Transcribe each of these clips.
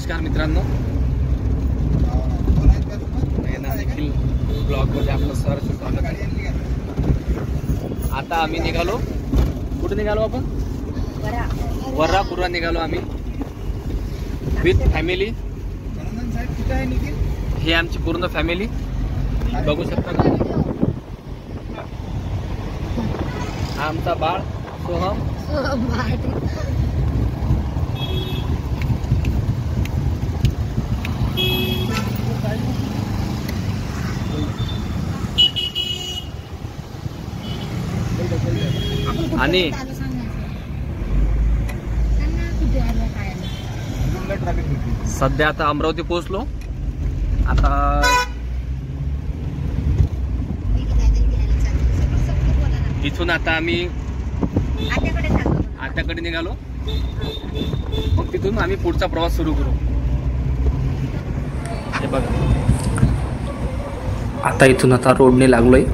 नमस्कार मित्रांनो, देखील ब्लॉगमध्ये आपलं सहर्ष स्वागत आहे। आता आम्ही निघालो, कुठे निघालो आपण? वर्रापुरा निघालो आम्ही विथ फॅमिली। ही आमची पूर्ण फॅमिली बघू शकता का? हा आमचा बाळ सोहम, आणि सध्या आता अमरावती पोहोचलो। आता इथून आता आम्ही आत्याकडे निघालो, मग तिथून आम्ही पुढचा प्रवास सुरू करू। हे बघा, आता इथून आता रोडने लागलोय।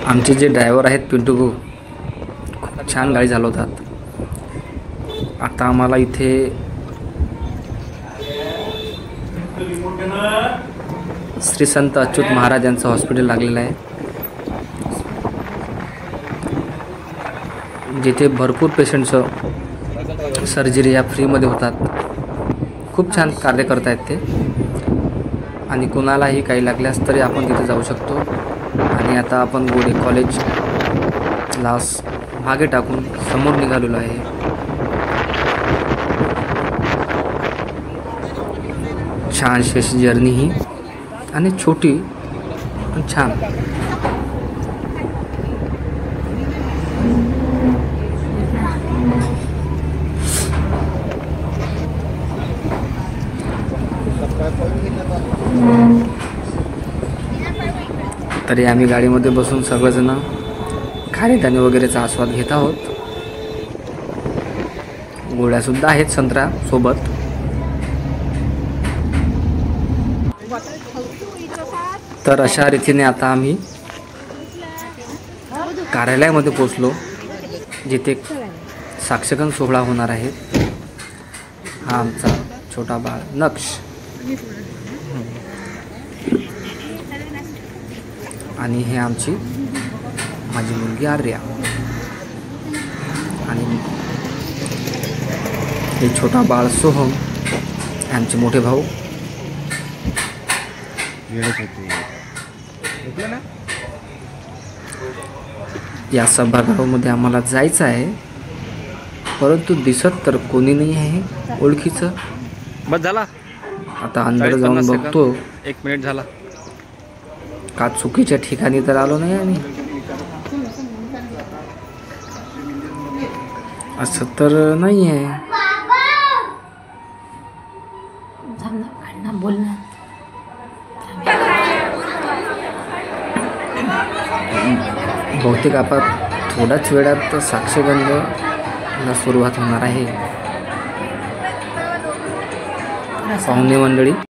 आमचे जे ड्रायव्हर आहेत पिंटू भाऊ, खूप छान गाडी चालवतात। आता आम्हाला इथे श्री संत अच्युत महाराज यांचं हॉस्पिटल लागलेलं आहे, जिथे भरपूर पेशंटचं सर्जरी या फ्रीमध्ये होतात। खूप छान कार्य करत आहेत ते, आणि कोणालाही काही लागल्यास तरी आपण तिथे जाऊ शकतो। आणि आता आपण गोडे कॉलेजला मागे टाकून समोर निघालेलो आहे। छानशी अशी जर्नी ही, आणि छोटी पण छान। तरी आम्ही गाडीमध्ये बसून सगळेजण खारीदाणे वगैरेचा आस्वाद घेत आहोत। गोळ्यासुद्धा आहेत संत्रा सोबत। तर अशा रीतीने आता आम्ही कार्यालयामध्ये पोचलो, जिथे साक्षगंध सोहळा होणार आहे। हा आमचा छोटा बाळ नक्ष, आणि हे आमची माझी मुलगी आर्या, आणि हे छोटा बाळ सोहम, आमचे मोठे भाऊ। या सभागृहामध्ये आम्हाला जायचं आहे, परंतु दिसत तर कोणी नाही आहे ओळखीचं। बस झाला, आता अंदर जाऊन बघतो। 1 मिनिट झाला का चुकीच्या ठिकाणी तर आलो नाही आम्ही, असं तर नाही आहे। बहुतेक आपण थोड्याच वेळात साक्षगंधला सुरुवात होणार आहे। पाहुणे मंडळी